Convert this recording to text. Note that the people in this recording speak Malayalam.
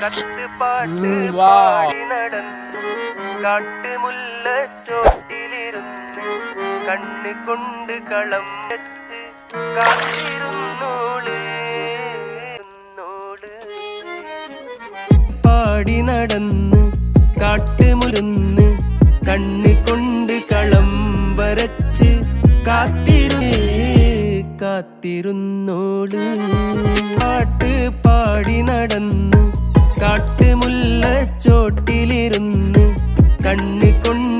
കത്തുപാട്ട് പാടി നടന്നു കാട്ടുമുല്ലച്ചോട്ടിലിരുന്ന് കണ്ണ് കൊണ്ട് കളം വെച്ച് കാത്തിരുന്നോള് പാടി നടന്ന് കാട്ടുമുരുന്ന് കണ്ണ് കൊണ്ട് കളം വരച്ച് കാത്തിരുന്നോള് പാട്ട് പാടി നടന്ന് കാട്ടുമുല്ലച്ചോട്ടിലിരുന്ന് കണ്ണ് കൊണ്ട്